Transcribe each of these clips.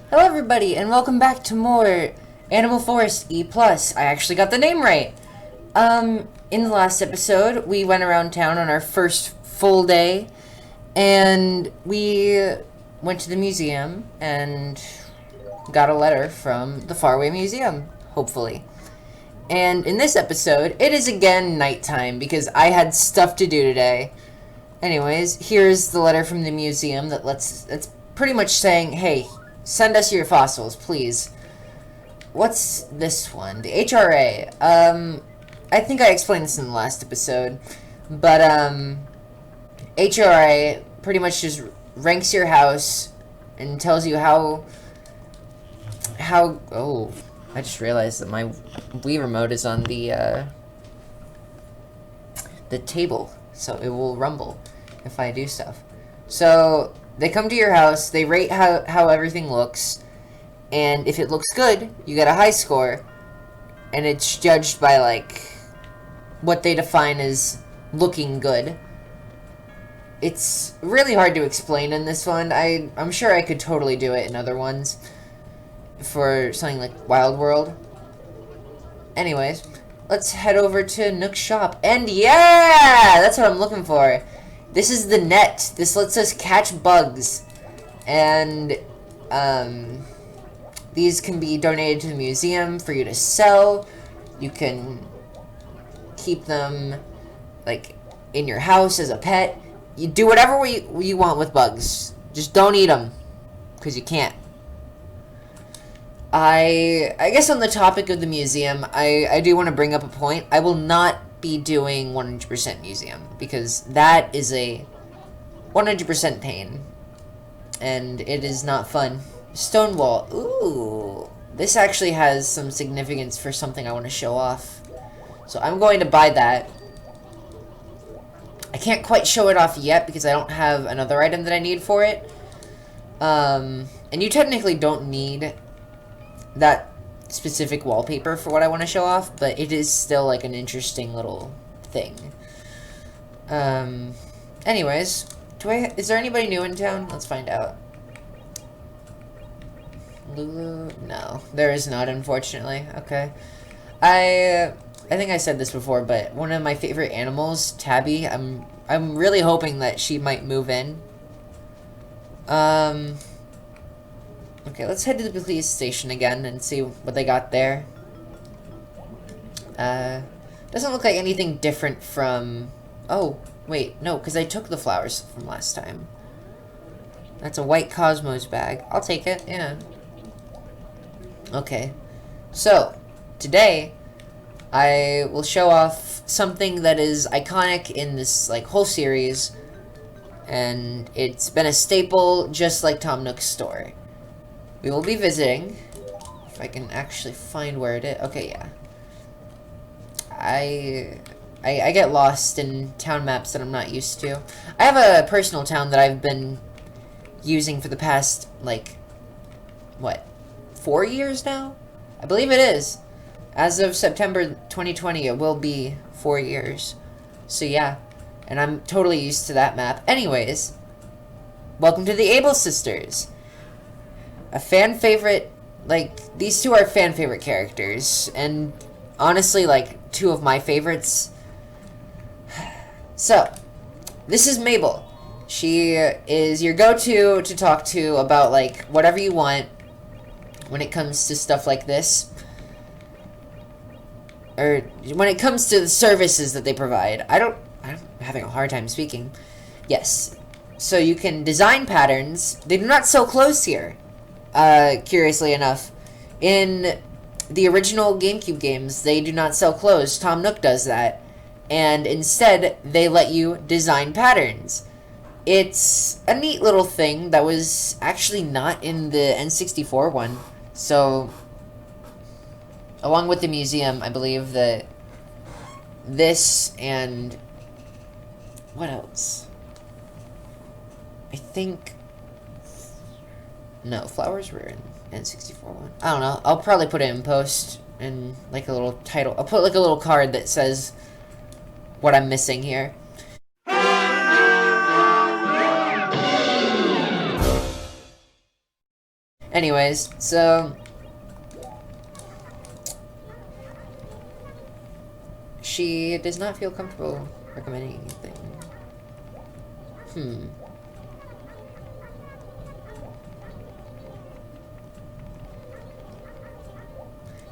Hello everybody, and welcome back to more Animal Forest E+. I actually got the name right. In the last episode, we went around town on our first full day, and we went to the museum and got a letter from the Faraway Museum, hopefully. And in this episode, it is again nighttime because I had stuff to do today. Anyways, here's the letter from the museum that's pretty much saying, hey, send us your fossils, please. What's this one? The HRA. I think I explained this in the last episode, but HRA pretty much just ranks your house and tells you how. Oh, I just realized that my Wii remote is on the table, so it will rumble if I do stuff. So they come to your house, they rate how everything looks, and if it looks good, you get a high score, and it's judged by, like, what they define as looking good. It's really hard to explain in this one. I'm sure I could totally do it in other ones for something like Wild World. Anyways, let's head over to Nuke Shop, and yeah! That's what I'm looking for. This is the net. This lets us catch bugs. And, these can be donated to the museum for you to sell. You can keep them, like, in your house as a pet. You do whatever you want with bugs. Just don't eat them, because you can't. I guess on the topic of the museum, I do want to bring up a point. I will not be doing 100% museum, because that is a 100% pain, and it is not fun. Stonewall. Ooh. This actually has some significance for something I want to show off. So I'm going to buy that. I can't quite show it off yet because I don't have another item that I need for it. And you technically don't need that specific wallpaper for what I want to show off, but it is still like an interesting little thing. Anyways, is there anybody new in town? Let's find out. Lulu? No, there is not, unfortunately. Okay. I think I said this before, but one of my favorite animals, Tabby, I'm really hoping that she might move in. Okay, let's head to the police station again and see what they got there. Doesn't look like anything different from... Oh, wait, no, because I took the flowers from last time. That's a white Cosmos bag. I'll take it, yeah. Okay, so, today, I will show off something that is iconic in this, like, whole series, and it's been a staple just like Tom Nook's store. We will be visiting, if I can actually find where it is. Okay, yeah. I get lost in town maps that I'm not used to. I have a personal town that I've been using for the past, like, what, 4 years now? I believe it is. As of September 2020, it will be 4 years. So yeah, and I'm totally used to that map. Anyways, welcome to the Able Sisters. A fan favorite, like, these two are fan favorite characters, and honestly, like, two of my favorites. So, this is Mabel. She is your go-to to talk to about, like, whatever you want when it comes to stuff like this. Or when it comes to the services that they provide. I'm having a hard time speaking. Yes. So you can design patterns. They do not sell clothes here. Curiously enough. In the original GameCube games, they do not sell clothes. Tom Nook does that. And instead, they let you design patterns. It's a neat little thing that was actually not in the N64 one. So, along with the museum, I believe that this and... what else? I think... no, flowers were in N64 one. I don't know. I'll probably put it in post in like a little title. I'll put like a little card that says what I'm missing here. Anyways, so she does not feel comfortable recommending anything.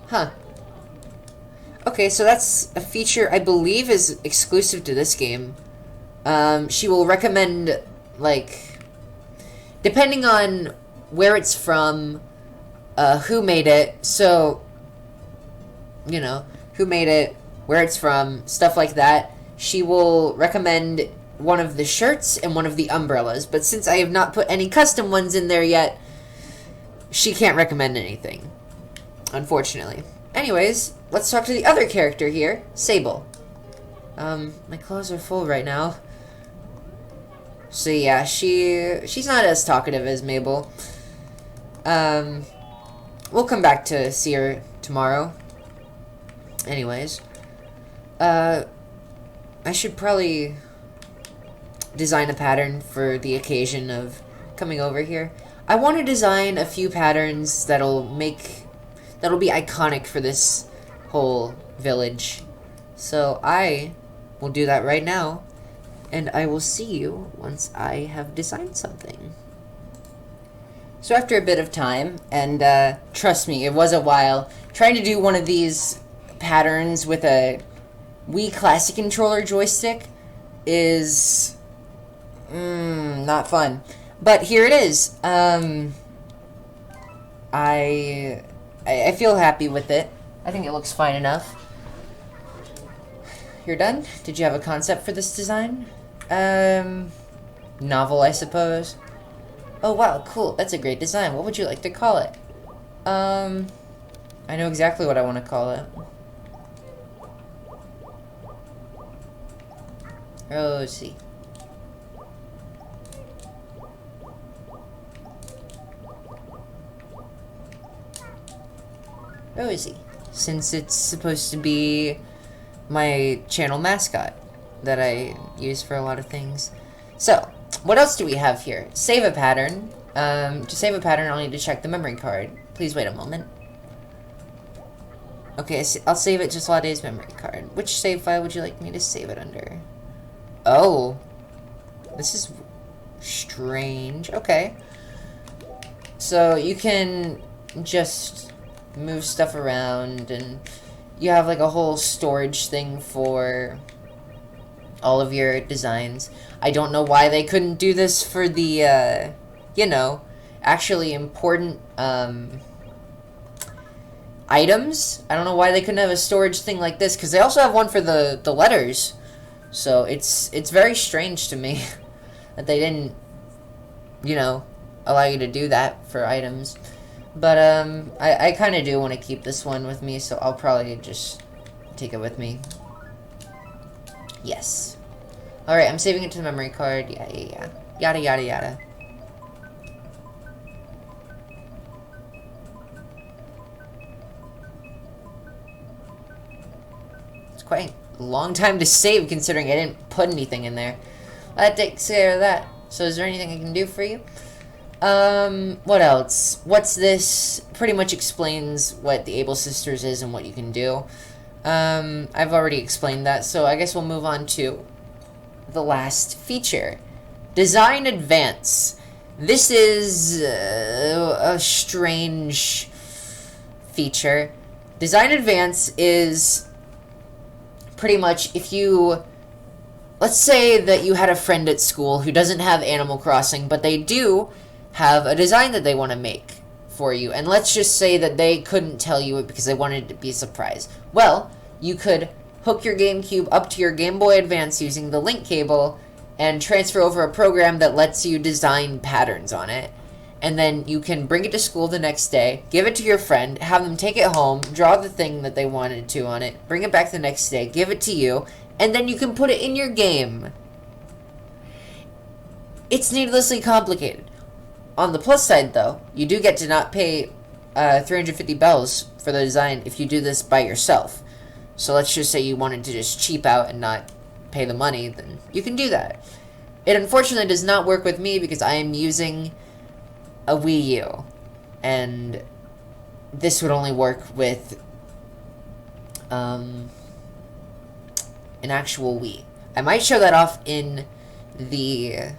Huh. Okay, so that's a feature I believe is exclusive to this game. She will recommend, like, depending on where it's from, who made it, so, you know, who made it, where it's from, stuff like that. She will recommend one of the shirts and one of the umbrellas, but since I have not put any custom ones in there yet, she can't recommend anything, unfortunately. Anyways, let's talk to the other character here, Sable. My clothes are full right now. So yeah, she's not as talkative as Mabel. We'll come back to see her tomorrow. Anyways, I should probably design a pattern for the occasion of coming over here. I want to design a few patterns that'll be iconic for this whole village. So I will do that right now, and I will see you once I have designed something. So after a bit of time, and trust me, it was a while, trying to do one of these patterns with a Wii Classic controller joystick is not fun. But here it is. I feel happy with it. I think it looks fine enough. You're done? Did you have a concept for this design? Novel, I suppose. Oh wow, cool. That's a great design. What would you like to call it? I know exactly what I want to call it. Rosie. Rosie. Since it's supposed to be my channel mascot that I use for a lot of things. So, what else do we have here? Save a pattern. To save a pattern, I'll need to check the memory card. Please wait a moment. Okay, I'll save it to Slade's memory card. Which save file would you like me to save it under? Oh. This is strange. Okay. So, you can just move stuff around, and you have like a whole storage thing for all of your designs. I don't know why they couldn't do this for the, you know, actually important, items. I don't know why they couldn't have a storage thing like this, because they also have one for the letters. So it's very strange to me that they didn't, you know, allow you to do that for items. But, I kind of do want to keep this one with me, so I'll probably just take it with me. Yes. Alright, I'm saving it to the memory card. Yeah. Yada, yada, yada. It's quite a long time to save, considering I didn't put anything in there. That takes care of that. So is there anything I can do for you? What else? What's this? Pretty much explains what the Able Sisters is and what you can do. I've already explained that, so I guess we'll move on to the last feature. Design Advance. This is a strange feature. Design Advance is pretty much if you... Let's say that you had a friend at school who doesn't have Animal Crossing, but they do have a design that they want to make for you. And let's just say that they couldn't tell you it because they wanted it to be a surprise. Well, you could hook your GameCube up to your Game Boy Advance using the link cable and transfer over a program that lets you design patterns on it. And then you can bring it to school the next day, give it to your friend, have them take it home, draw the thing that they wanted to on it, bring it back the next day, give it to you, and then you can put it in your game. It's needlessly complicated. On the plus side, though, you do get to not pay 350 bells for the design if you do this by yourself. So let's just say you wanted to just cheap out and not pay the money, then you can do that. It unfortunately does not work with me because I am using a Wii U. and this would only work with an actual Wii. I might show that off in the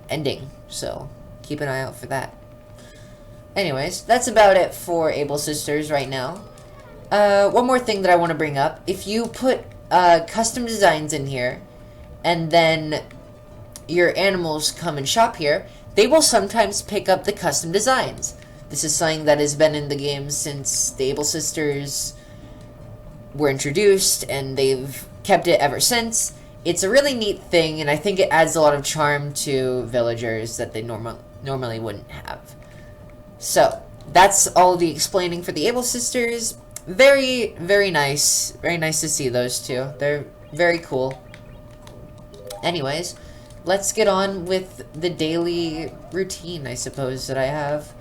ending, so keep an eye out for that. Anyways, that's about it for Able Sisters right now. One more thing that I want to bring up. If you put custom designs in here, and then your animals come and shop here, they will sometimes pick up the custom designs. This is something that has been in the game since the Able Sisters were introduced, and they've kept it ever since. It's a really neat thing, and I think it adds a lot of charm to villagers that they normally wouldn't have. So, that's all the explaining for the Able Sisters. Very, very nice. Very nice to see those two. They're very cool. Anyways, let's get on with the daily routine, I suppose, that I have.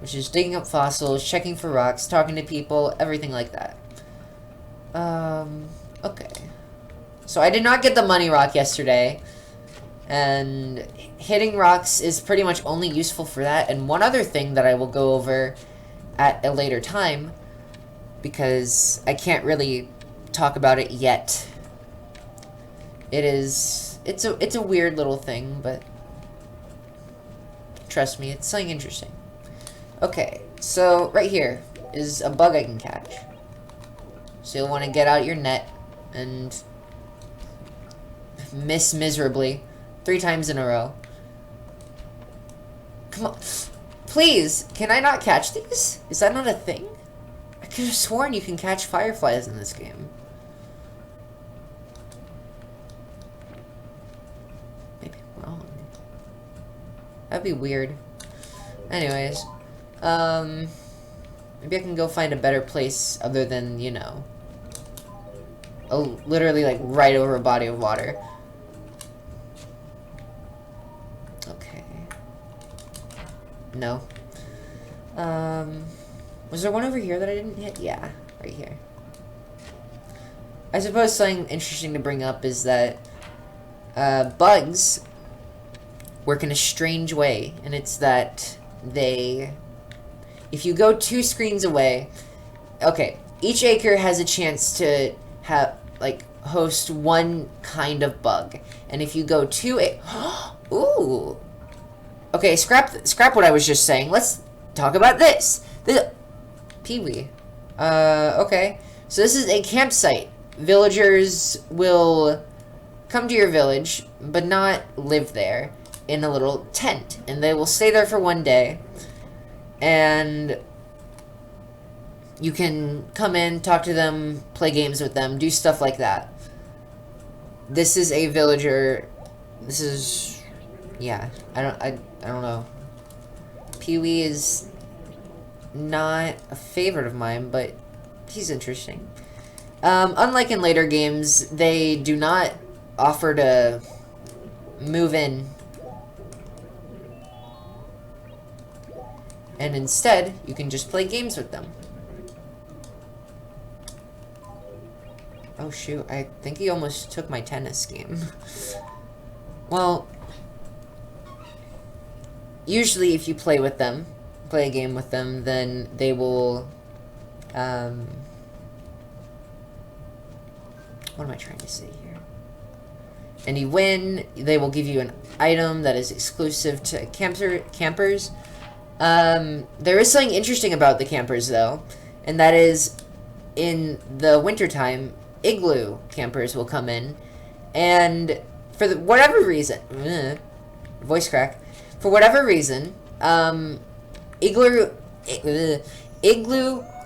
Which is digging up fossils, checking for rocks, talking to people, everything like that. Okay. So I did not get the money rock yesterday. And hitting rocks is pretty much only useful for that. And one other thing that I will go over at a later time, because I can't really talk about it yet. It's a weird little thing, but trust me, it's something interesting. Okay, so right here is a bug I can catch. So you'll want to get out your net and miss miserably 3 times in a row. Come on. Please, can I not catch these? Is that not a thing? I could have sworn you can catch fireflies in this game. Maybe I'm wrong. That'd be weird. Anyways, maybe I can go find a better place other than, you know, literally like right over a body of water. Okay. No. Was there one over here that I didn't hit? Yeah, right here. I suppose something interesting to bring up is that bugs work in a strange way, and it's that if you go 2 screens away, okay, each acre has a chance to have, like, host one kind of bug, and if you go 2 ooh, okay, scrap what I was just saying, let's talk about this. Pee-wee. Okay, so this is a campsite. Villagers will come to your village, but not live there, in a little tent, and they will stay there for 1 day, and you can come in, talk to them, play games with them, do stuff like that. This is a villager. This is, yeah, I don't know. Pee-wee is not a favorite of mine, but he's interesting. Unlike in later games, they do not offer to move in, and instead, you can just play games with them. Oh shoot, I think he almost took my tennis game. Well, usually if you play with them, play a game with them, then they will, what am I trying to say here? And you win, they will give you an item that is exclusive to campers. There is something interesting about the campers, though, and that is, in the wintertime, igloo campers will come in, and for whatever reason, voice crack, for whatever reason, igloo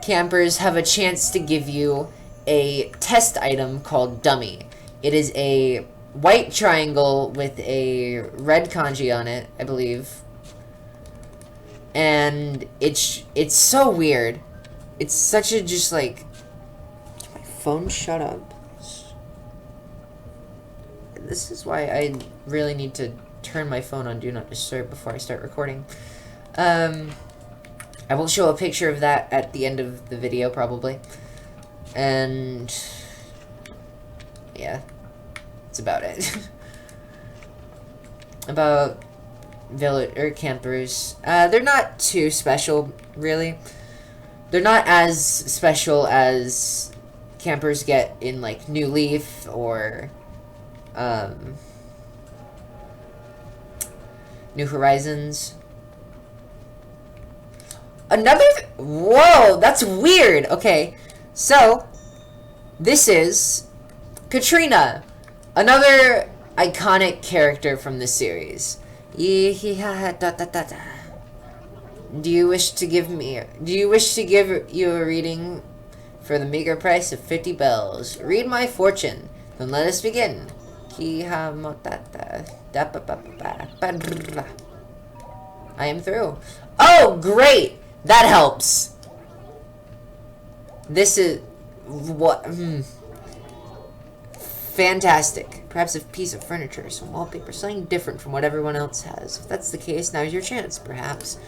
campers have a chance to give you a test item called Dummy. It is a white triangle with a red kanji on it, I believe. And it's so weird. It's such a just like... Can my phone shut up? This is why I really need to turn my phone on Do Not Disturb before I start recording. I will show a picture of that at the end of the video, probably. And... yeah. That's about it. About village or campers. They're not too special, really. They're not as special as campers get in like New Leaf or New Horizons. Whoa, that's weird. Okay, so this is Katrina, another iconic character from the series. Do you wish to give you a reading for the meager price of 50 bells? Read my fortune. Then let us begin. I am through. Oh, great! That helps. This is what fantastic. Perhaps a piece of furniture, some wallpaper, something different from what everyone else has. If that's the case, now's your chance, perhaps.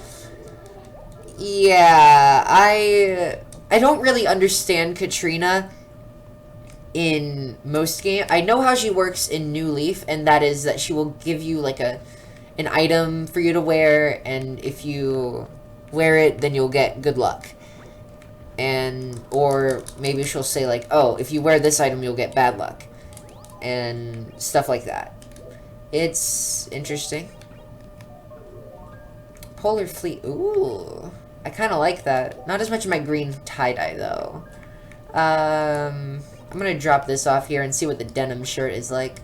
Yeah, I don't really understand Katrina in most games. I know how she works in New Leaf, and that is that she will give you like an item for you to wear, and if you wear it, then you'll get good luck. Or maybe she'll say like, oh, if you wear this item, you'll get bad luck. And stuff like that. It's interesting. Polar Fleet. Ooh. I kind of like that. Not as much as my green tie-dye, though. I'm going to drop this off here and see what the denim shirt is like.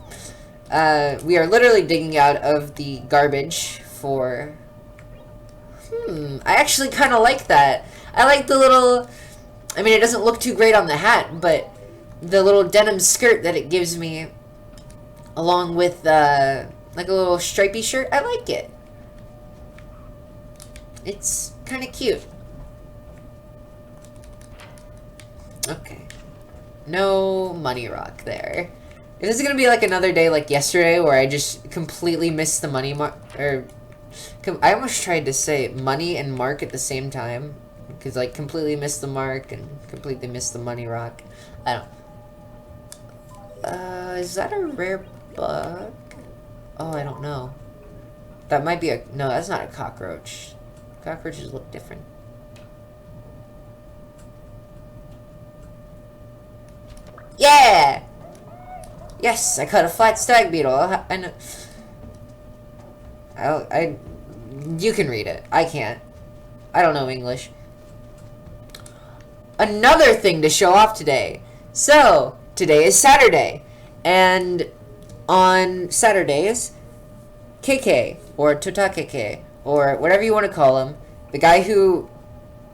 We are literally digging out of the garbage for... I actually kind of like that. I like the little... I mean, it doesn't look too great on the hat, but the little denim skirt that it gives me, along with, like a little stripy shirt, I like it. It's kind of cute. Okay. No money rock there. Is this gonna be like another day like yesterday where I just completely missed the money mark? Or I almost tried to say money and mark at the same time, because like completely missed the mark and completely missed the money rock. I don't. Is that a rare bug? Oh, I don't know. That might be a... No, that's not a cockroach. Cockroaches look different. Yeah! Yes, I caught a flat stag beetle. I know. You can read it. I can't. I don't know English. Another thing to show off today. So, today is Saturday. And on Saturdays, KK, or Totakeke, or whatever you want to call him, the guy who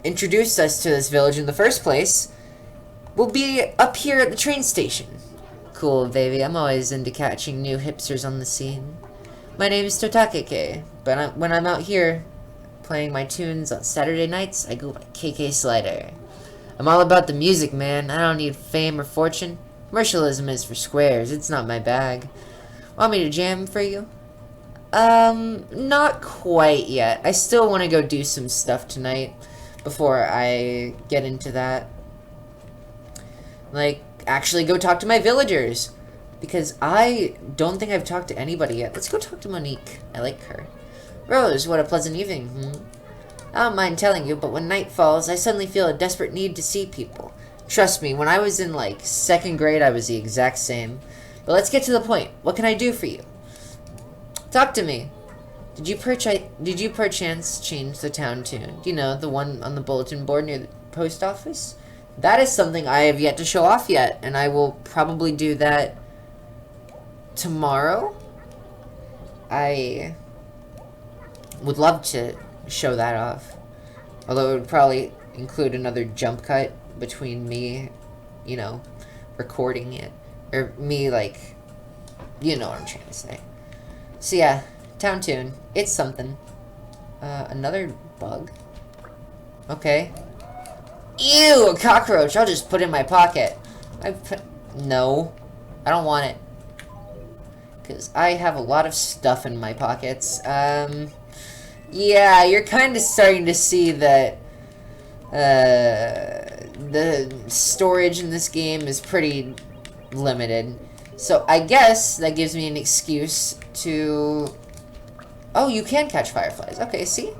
introduced us to this village in the first place, will be up here at the train station. Cool, baby. I'm always into catching new hipsters on the scene. My name is Totakeke, but when I'm out here playing my tunes on Saturday nights, I go by KK Slider. I'm all about the music, man. I don't need fame or fortune. Commercialism is for squares. It's not my bag. Want me to jam for you? Not quite yet. I still want to go do some stuff tonight before I get into that. Like, actually go talk to my villagers. Because I don't think I've talked to anybody yet. Let's go talk to Monique. I like her. Rose, what a pleasant evening, I don't mind telling you, but when night falls, I suddenly feel a desperate need to see people. Trust me, when I was in, like, 2nd grade, I was the exact same. But let's get to the point. What can I do for you? Talk to me. Did you perchance change the town tune? You know, the one on the bulletin board near the post office? That is something I have yet to show off yet, and I will probably do that tomorrow. I would love to show that off. Although it would probably include another jump cut between me, you know, recording it. Or me, like, you know what I'm trying to say. So yeah, town tune. It's something. Another bug. Okay. Ew, a cockroach. I'll just put it in my pocket. No. I don't want it. Because I have a lot of stuff in my pockets. Yeah, you're kind of starting to see that the storage in this game is pretty limited. So I guess that gives me an excuse to Oh, you can catch fireflies. Okay, see?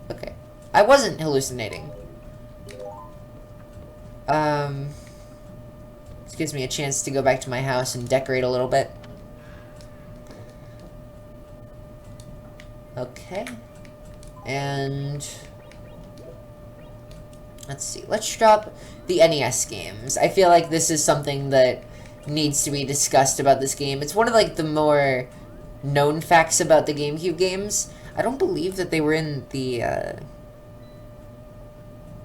Okay. I wasn't hallucinating. This gives me a chance to go back to my house and decorate a little bit. Okay. And let's see. Let's drop the NES games. I feel like this is something that needs to be discussed about this game. It's one of like the more known facts about the GameCube games. I don't believe that they were in the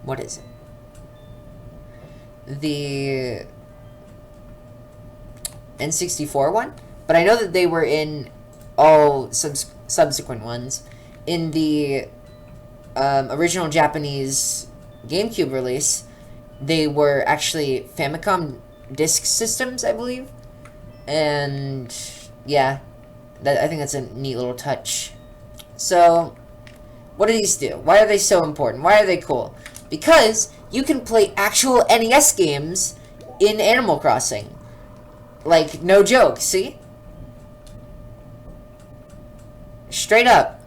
what is it? The N64 one, but I know that they were in all subsequent ones. In the original Japanese GameCube release, they were actually Famicom disk systems, I believe. And yeah, I think that's a neat little touch. So, what do these do? Why are they so important? Why are they cool? Because you can play actual NES games in Animal Crossing. Like, no joke, see? Straight up.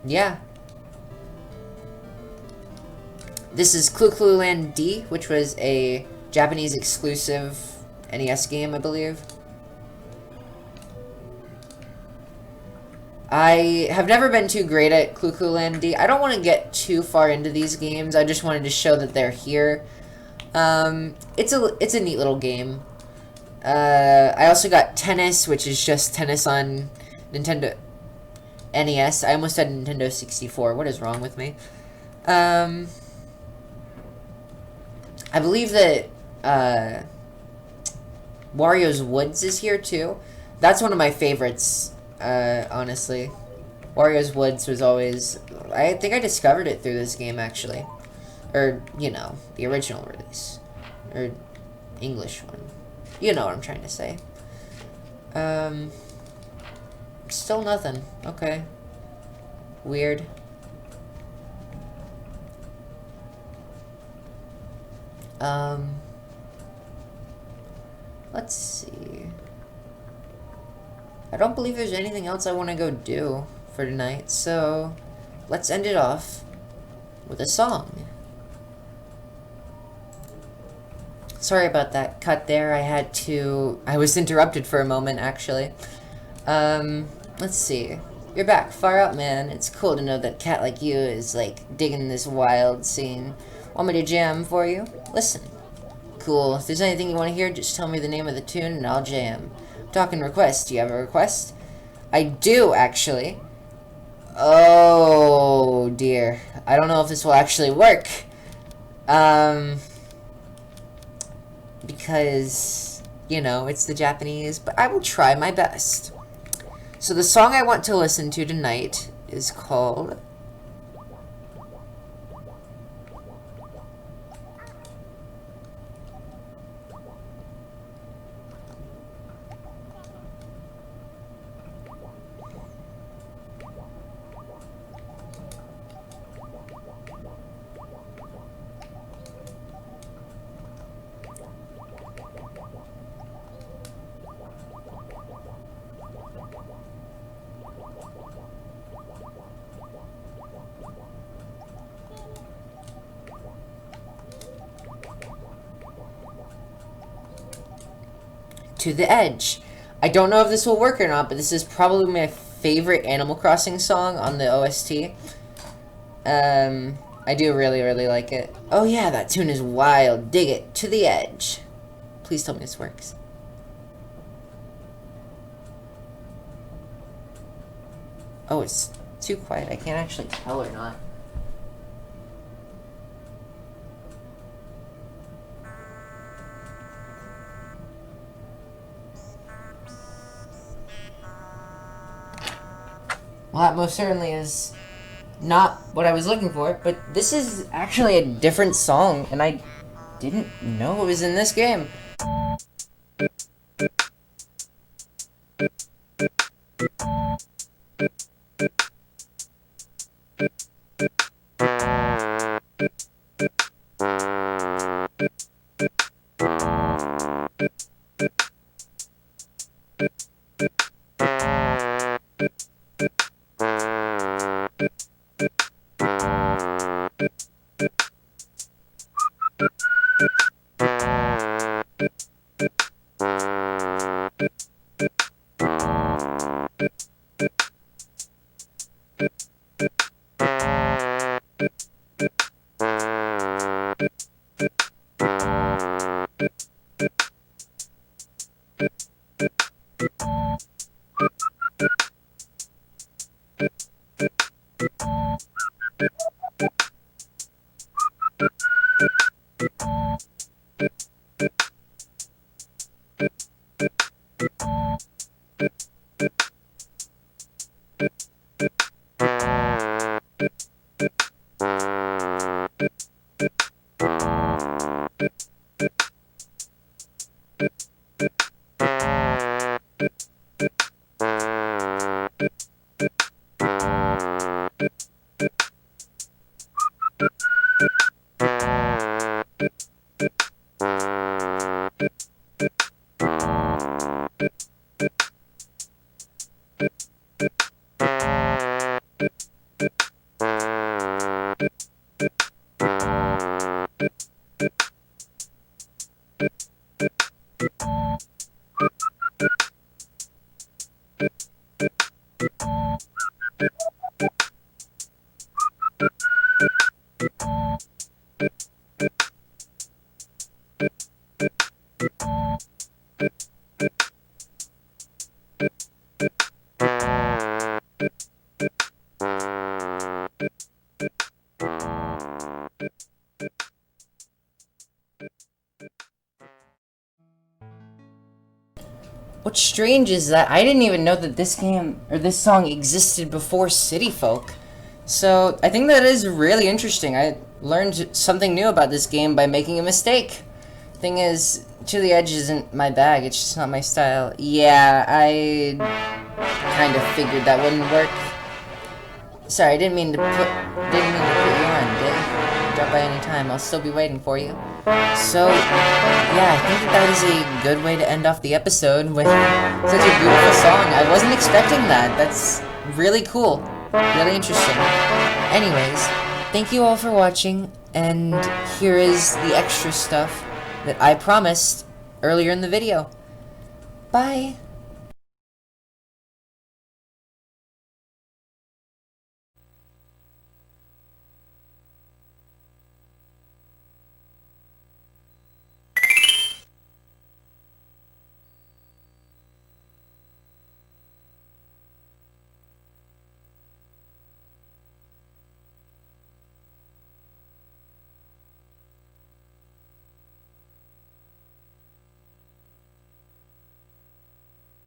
Yeah. This is Clu Clu Land D, which was a Japanese exclusive NES game, I believe. I have never been too great at Clu Clu Land D. I don't want to get too far into these games. I just wanted to show that they're here. It's a neat little game. I also got Tennis, which is just tennis on Nintendo NES. I almost said Nintendo 64. What is wrong with me? I believe that Wario's Woods is here too. That's one of my favorites, honestly. Wario's Woods was always... I think I discovered it through this game, actually. Or, you know, the original release. Or English one. You know what I'm trying to say. Still nothing. Okay. Weird. Let's see. I don't believe there's anything else I want to go do for tonight, so let's end it off with a song. Sorry about that cut there. I was interrupted for a moment, actually. Let's see. You're back. Far out, man. It's cool to know that a cat like you is, like, digging this wild scene. Want me to jam for you? Listen. Cool. If there's anything you want to hear, just tell me the name of the tune and I'll jam. Talking requests. Do you have a request? I do, actually. Oh, dear. I don't know if this will actually work. Because, you know, it's the Japanese, but I will try my best. So the song I want to listen to tonight is called... To the Edge. I don't know if this will work or not, but this is probably my favorite Animal Crossing song on the OST. I do really, really like it. Oh yeah, that tune is wild. Dig it. To the Edge. Please tell me this works. Oh, it's too quiet. I can't actually tell or not. Well, that most certainly is not what I was looking for, but this is actually a different song, and I didn't know it was in this game. What's strange is that I didn't even know that this game, or this song, existed before City Folk. So, I think that is really interesting. I learned something new about this game by making a mistake. Thing is, To the Edge isn't my bag, it's just not my style. Yeah, I kind of figured that wouldn't work. Sorry, I didn't mean to put you on, did I? Drop by any time, I'll still be waiting for you. So, yeah, I think that is a good way to end off the episode with such a beautiful song. I wasn't expecting that. That's really cool. Really interesting. Anyways, thank you all for watching, and here is the extra stuff that I promised earlier in the video. Bye!